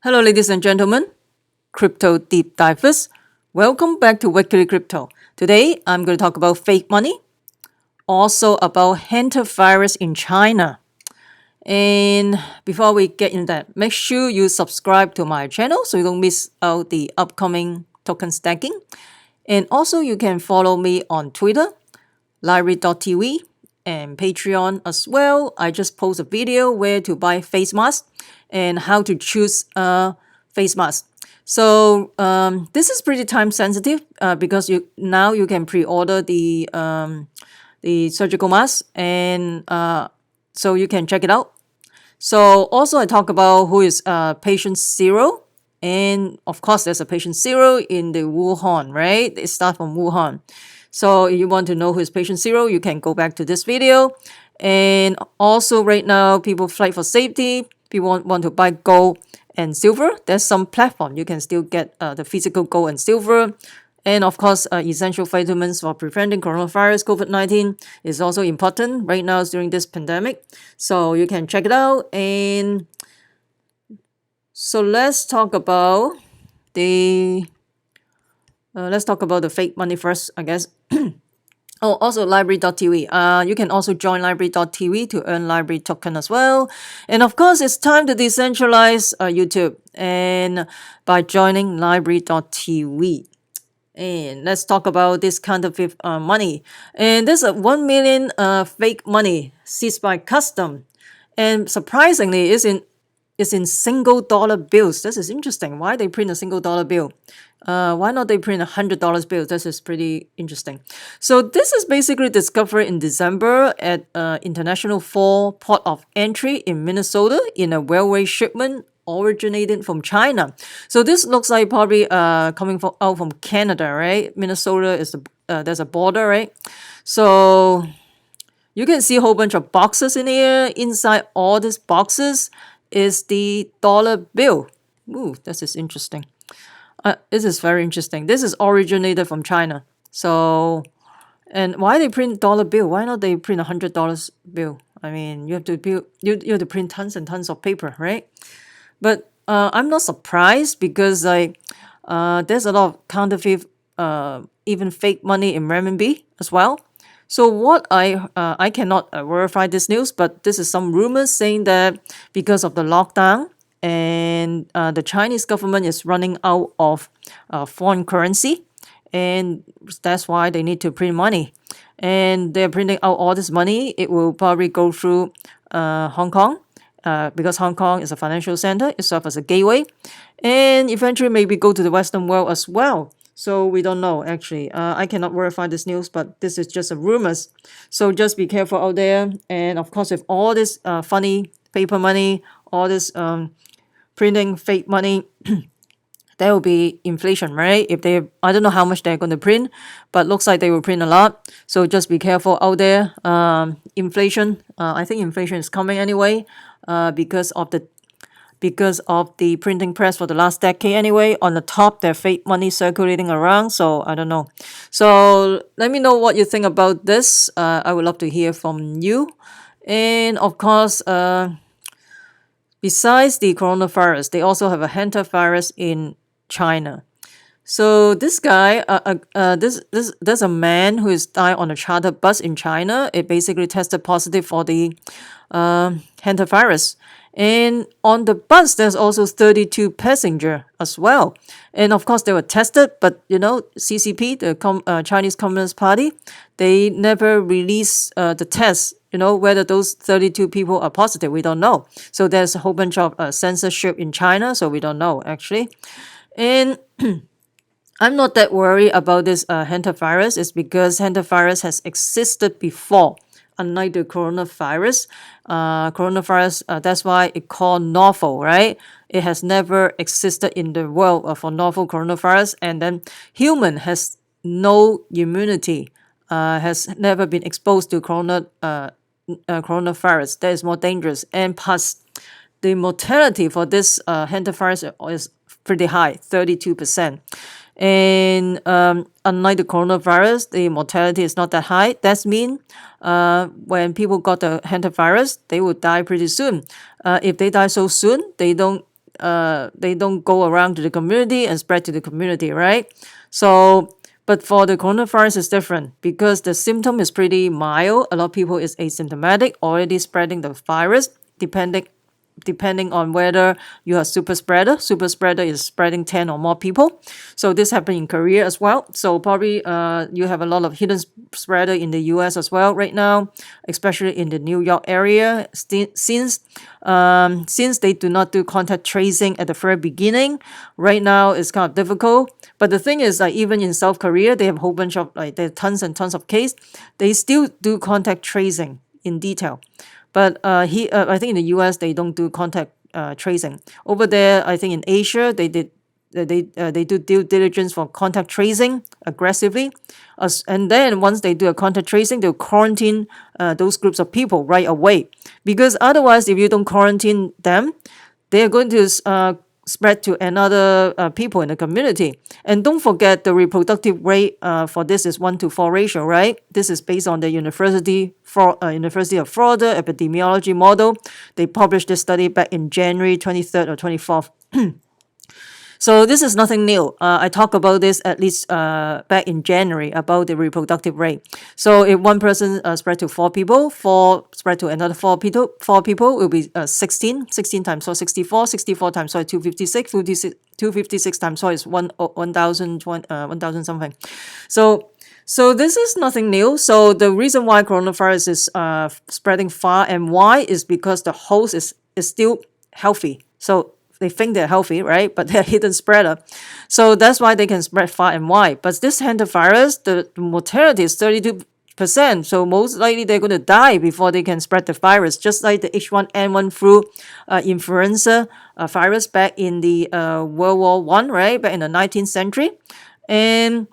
Hello, ladies and gentlemen, crypto deep divers. Welcome back to Weekly Crypto. Today, I'm going to talk about fake money, also about Hantavirus in China. And before we get into that, make sure you subscribe to my channel so you don't miss out the upcoming token stacking. And also, you can follow me on Twitter, library.tv, and Patreon as well. I just post a video where to buy face mask and how to choose a face mask. So this is pretty time sensitive because you can pre-order the surgical mask, and so you can check it out. So also I talk about who is patient zero, and of course there's a patient zero in the Wuhan, right? It starts from Wuhan. So if you want to know who is patient zero, you can go back to this video. And also right now, people fight for safety. People want to buy gold and silver. There's some platform you can still get the physical gold and silver. And of course, essential vitamins for preventing coronavirus, COVID-19 is also important right now during this pandemic. So you can check it out. And so let's talk about the fake money first, I guess. Oh, also library.tv. You can also join library.tv to earn library token as well. And of course, it's time to decentralize YouTube and by joining library.tv. And let's talk about this counterfeit money. And there's a 1 million fake money seized by custom. And surprisingly, it's in single dollar bills. This is interesting. Why they print a single dollar bill? Why not they print $100 bill? This is pretty interesting. So this is basically discovered in December at International 4 port of entry in Minnesota in a railway shipment originated from China. So this looks like probably coming out from Canada, right? Minnesota is there's a border, right? So you can see a whole bunch of boxes in here. Inside all these boxes is the dollar bill. Ooh, this is interesting. This is very interesting. This is originated from China. So, and why they print dollar bill? Why not they print $100 bill? I mean, you have to print tons and tons of paper, right? But I'm not surprised because there's a lot of counterfeit, even fake money in renminbi as well. So what I cannot verify this news, but this is some rumors saying that because of the lockdown and the Chinese government is running out of foreign currency, and that's why they need to print money. And they're printing out all this money. It will probably go through Hong Kong because Hong Kong is a financial center. It serves as a gateway, and eventually maybe go to the Western world as well. So we don't know actually. I cannot verify this news, but this is just a rumors. So just be careful out there. And of course, with all this funny paper money, all this printing fake money, there will be inflation, right? If they, I don't know how much they're going to print, but looks like they will print a lot. So just be careful out there. Inflation, I think inflation is coming anyway, because of the printing press for the last decade anyway. On the top, there's fake money circulating around. So I don't know. So let me know what you think about this. I would love to hear from you. And of course, besides the coronavirus, they also have a Hantavirus in China. So this guy, there's a man who is died on a charter bus in China. It basically tested positive for the hantavirus. And on the bus, there's also 32 passenger as well. And of course, they were tested, but CCP, the Chinese Communist Party, they never release the test. Whether those 32 people are positive, we don't know. So there's a whole bunch of censorship in China, so we don't know actually. And I'm not that worried about this hantavirus. It's because hantavirus has existed before, unlike the coronavirus. That's why it called novel, right? It has never existed in the world for novel coronavirus. And then human has no immunity, has never been exposed to coronavirus. That is more dangerous. And plus, the mortality for this hantavirus is pretty high, 32%. And unlike the coronavirus, the mortality is not that high. That means when people got the hantavirus, they will die pretty soon. If they die so soon, they don't they don't go around to the community and spread to the community, right? So, but for the coronavirus is different because the symptom is pretty mild. A lot of people is asymptomatic, already spreading the virus, depending on whether you are super spreader. Super spreader is spreading 10 or more people. So this happened in Korea as well. So probably you have a lot of hidden spreader in the US as well right now, especially in the New York area. Since they do not do contact tracing at the very beginning, right now it's kind of difficult. But the thing is, like even in South Korea, they have a whole bunch of like there are tons and tons of cases. They still do contact tracing in detail. But I think in the US they don't do contact tracing. Over there, I think in Asia they do due diligence for contact tracing aggressively, and then once they do a contact tracing, they'll quarantine those groups of people right away. Because otherwise, if you don't quarantine them, they are going to spread to another people in the community. And don't forget the reproductive rate for this is 1-to-4 ratio, right? This is based on the University of Florida epidemiology model. They published this study back in January 23rd or 24th. So this is nothing new. I talked about this at least back in January about the reproductive rate. So if one person spread to 4 people, 4 spread to another 4 people will be 16. 16 times 4, 64. 64 times 4 is 256. 256 times 4 is 1,000 something. So this is nothing new. So the reason why coronavirus is spreading far and wide is because the host is still healthy. So they think they're healthy, right? But they're hidden spreader. So that's why they can spread far and wide. But this hantavirus, the mortality is 32%. So most likely they're going to die before they can spread the virus, just like the H1N1 flu influenza virus back in the World War I, right? Back in the 19th century. And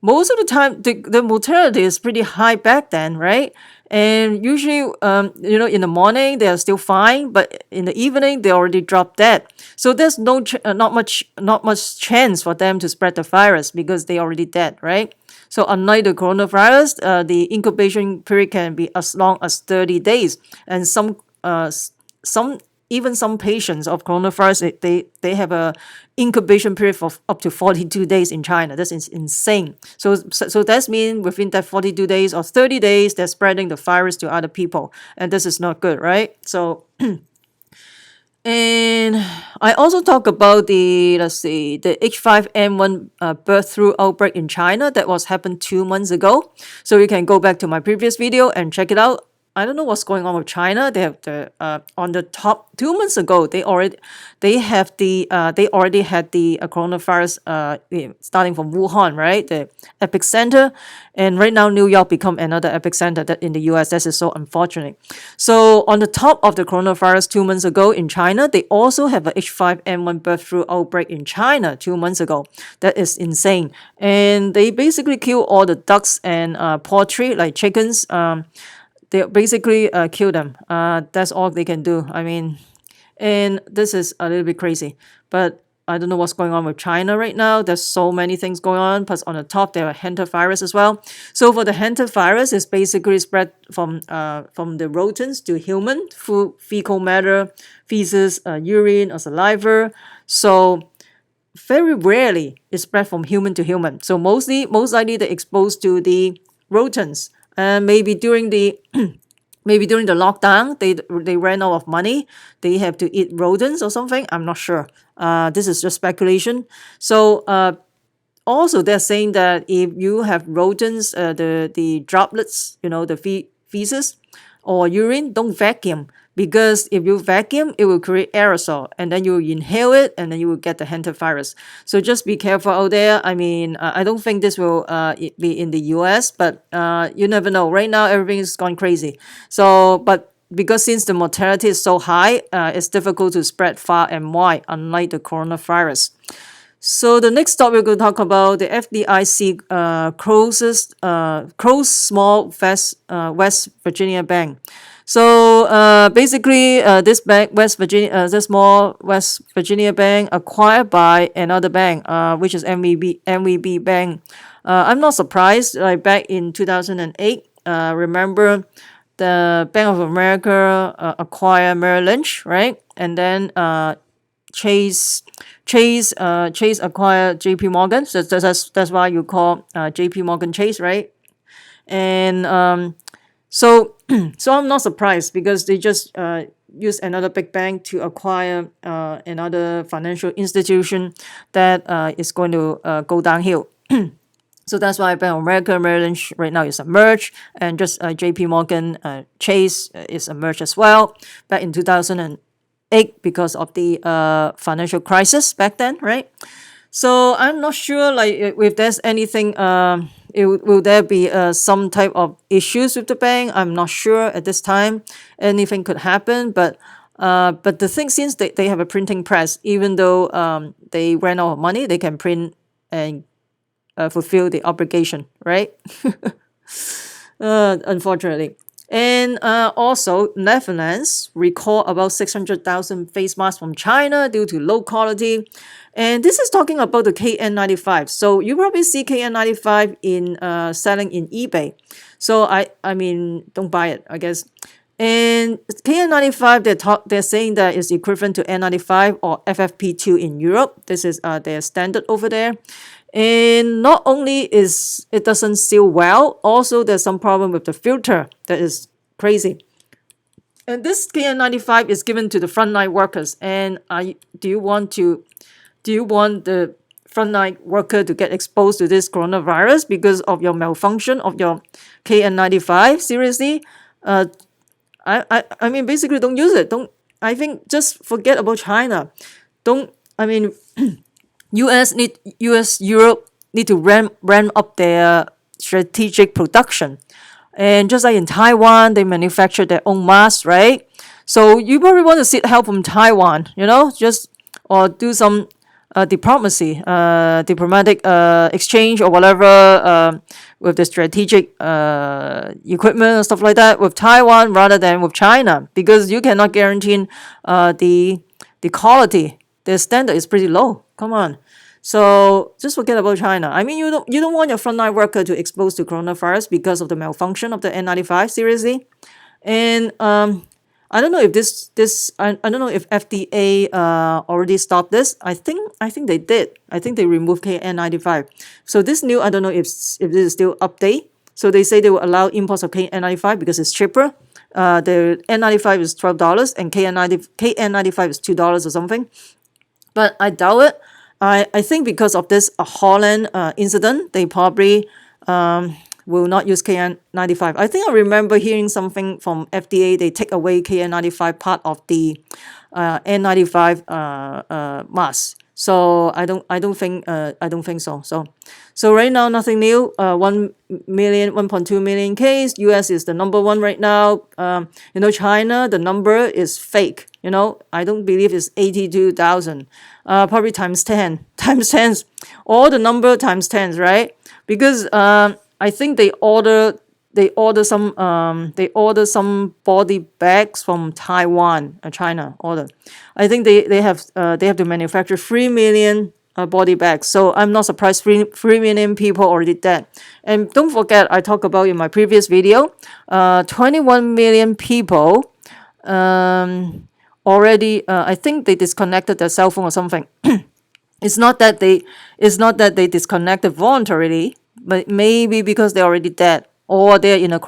most of the time, the mortality is pretty high back then, right? And usually, in the morning they are still fine, but in the evening they already drop dead. So there's not much chance for them to spread the virus because they already dead, right? So unlike the coronavirus, the incubation period can be as long as 30 days, and some even some patients of coronavirus, they have a incubation period for up to 42 days in China. That's insane. So that means within that 42 days or 30 days, they're spreading the virus to other people. And this is not good, right? So, and I also talk about the H5N1 birth through outbreak in China that was happened 2 months ago. So you can go back to my previous video and check it out. I don't know what's going on with China. They have the on the top 2 months ago. They already had the coronavirus starting from Wuhan, right? The epicenter, and right now New York become another epicenter that in the U.S. That is so unfortunate. So on the top of the coronavirus 2 months ago in China, they also have a H5N1 bird flu outbreak in China 2 months ago. That is insane, and they basically kill all the ducks and poultry like chickens. They basically kill them. That's all they can do. I mean, and this is a little bit crazy. But I don't know what's going on with China right now. There's so many things going on. Plus on the top, there are hantavirus as well. So for the hantavirus, it's basically spread from the rodents to human through fecal matter, feces, urine, or saliva. So very rarely it's spread from human to human. So most likely they're exposed to the rodents. Maybe during the lockdown, they ran out of money. They have to eat rodents or something. I'm not sure. This is just speculation. So also they're saying that if you have rodents, the droplets, the feces or urine, don't vacuum. Because if you vacuum, it will create aerosol, and then you will inhale it, and then you will get the hantavirus. So just be careful out there. I mean, I don't think this will be in the US, but you never know. Right now, everything is going crazy. So, but because since the mortality is so high, it's difficult to spread far and wide, unlike the coronavirus. So the next stop we're going to talk about the FDIC closed small West Virginia bank. So basically, this bank, this small West Virginia bank, acquired by another bank, which is MVB Bank. I'm not surprised. Like back in 2008, remember the Bank of America acquired Merrill Lynch, right? And then Chase acquired JP Morgan. So that's why you call JP Morgan Chase, right? And so so I'm not surprised because they just use another big bank to acquire another financial institution that is going to go downhill. So that's why Bank of America, Merrill Lynch right now is a merge, and just JP Morgan Chase is a merge as well back in 2008 because of the financial crisis back then, right? So I'm not sure like if there's anything will there be some type of issues with the bank. I'm not sure at this time. Anything could happen, but the thing, since they have a printing press, even though they ran out of money, they can print and fulfill the obligation, right? Unfortunately. And also, Netherlands recall about 600,000 face masks from China due to low quality. And this is talking about the KN95. So you probably see KN95 in selling in eBay. So I mean, don't buy it, I guess. And KN95, they're saying that is equivalent to N95 or FFP2 in Europe. This is their standard over there. And not only is it doesn't seal well, also there's some problem with the filter that is crazy. And this KN95 is given to the frontline workers. And do you want the frontline worker to get exposed to this coronavirus because of your malfunction of your KN95? Seriously? I mean, basically, don't use it. Don't. I think just forget about China. Don't. I mean, Europe need to ramp up their strategic production, and just like in Taiwan, they manufacture their own masks, right? So you probably want to seek help from Taiwan, just or do some diplomatic exchange or whatever with the strategic equipment and stuff like that with Taiwan rather than with China, because you cannot guarantee the quality. The standard is pretty low. Come on. So just forget about China. I mean, you don't want your frontline worker to expose to coronavirus because of the malfunction of the N95. Seriously. And I don't know if I don't know if FDA already stopped this. I think they did. I think they removed KN95. So this new, I don't know if this is still update. So they say they will allow imports of KN95 because it's cheaper. The N95 is $12 and KN95 is $2 or something. But I doubt it. I think because of this Holland incident, they probably will not use KN95. I think I remember hearing something from FDA. They take away KN95 part of the N95 mask. So I don't think so. So right now nothing new. 1.2 million case. US is the number one right now. China, the number is fake. I don't believe it's 82,000. Probably times 10, all the number times 10, right? Because I think they order some body bags from Taiwan, China order. I think they have to manufacture 3 million body bags. So I'm not surprised 3 million people already dead. And don't forget, I talked about in my previous video, 21 million people already. I think they disconnected their cell phone or something. It's not that they disconnected voluntarily, but maybe because they're already dead or they're in a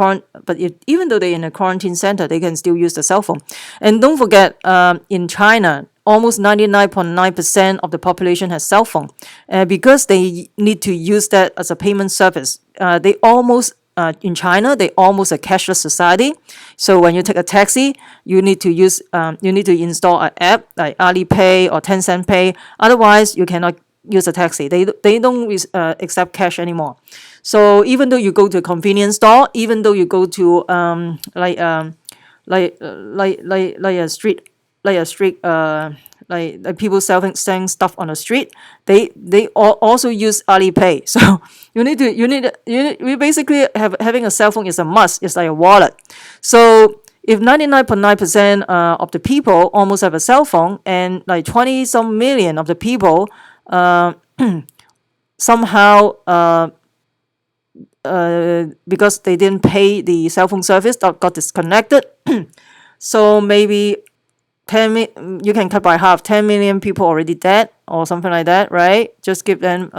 even though they're in a quarantine center, they can still use the cell phone. And don't forget, in China, almost 99.9% of the population has cell phone, because they need to use that as a payment service. In China, they almost a cashless society. So when you take a taxi, you need to install an app like Alipay or Tencent Pay. Otherwise, you cannot use a taxi. They don't accept cash anymore. So even though you go to a convenience store, even though you go to like a street like people selling stuff on the street, they also use Alipay. So we basically having a cell phone is a must. It's like a wallet. So if 99.9% of the people almost have a cell phone, and like 20 some million of the people somehow because they didn't pay the cell phone service, got disconnected. So maybe you can cut by half. 10 million people already dead or something like that, right? Just give them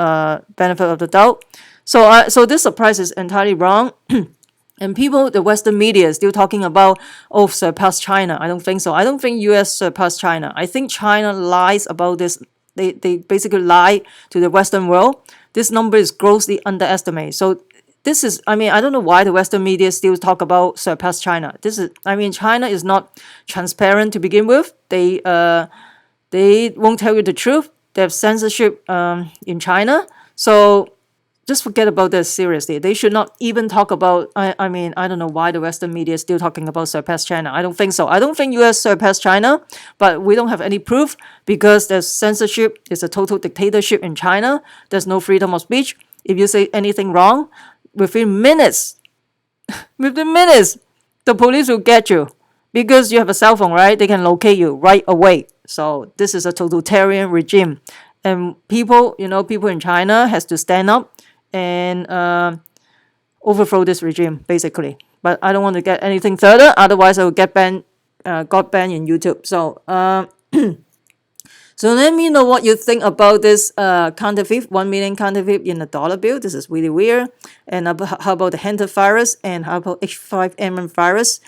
benefit of the doubt. So this surprise is entirely wrong. And people, the Western media is still talking about, oh, surpass China. I don't think so. I don't think US surpassed China. I think China lies about this. They basically lie to the Western world. This number is grossly underestimated. So this is, I mean, I don't know why the Western media still talk about surpass China. This is, I mean, China is not transparent to begin with. They won't tell you the truth. They have censorship in China. So just forget about this, seriously. They should not even talk about, I mean, I don't know why the Western media is still talking about surpass China. I don't think so. I don't think US surpassed China, but we don't have any proof because there's censorship. It's a total dictatorship in China. There's no freedom of speech. If you say anything wrong, within minutes, the police will get you because you have a cell phone, right? They can locate you right away. So this is a totalitarian regime. And people, people in China has to stand up and overthrow this regime, basically. But I don't want to get anything further, otherwise I will get banned, got banned in YouTube. So so let me know what you think about this counterfeit, 1 million counterfeit in a dollar bill. This is really weird. And how about the Hantavirus, and how about H5N1 virus?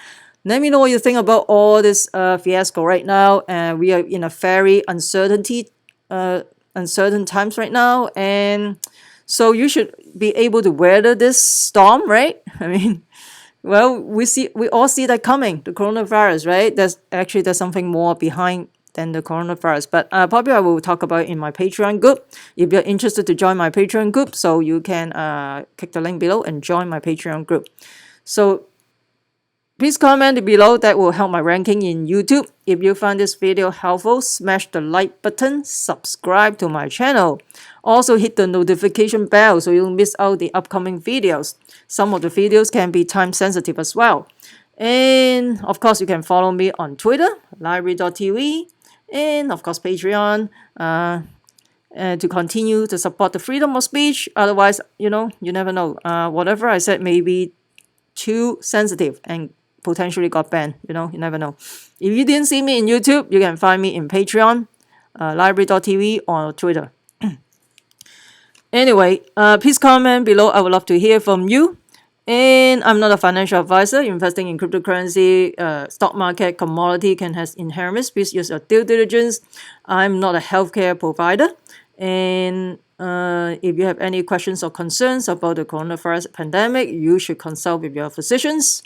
Let me know what you think about all this fiasco right now. We are in a very uncertain times right now, and so you should be able to weather this storm, right? I mean, well, we all see that coming, the coronavirus, right? There's something more behind than the coronavirus, but probably I will talk about it in my Patreon group. If you're interested to join my Patreon group, so you can click the link below and join my Patreon group. So please comment below. That will help my ranking in YouTube. If you found this video helpful, smash the like button, subscribe to my channel. Also hit the notification bell so you don't miss out the upcoming videos. Some of the videos can be time sensitive as well. And of course, you can follow me on Twitter, library.tv, and of course Patreon, to continue to support the freedom of speech. Otherwise, you never know. Whatever I said may be too sensitive and potentially got banned. You never know. If you didn't see me in YouTube, you can find me in Patreon, library.tv, or Twitter. Anyway, please comment below. I would love to hear from you. And I'm not a financial advisor. Investing in cryptocurrency, stock market, commodity can have inherent risks. Please use your due diligence. I'm not a healthcare provider. And if you have any questions or concerns about the coronavirus pandemic, you should consult with your physicians.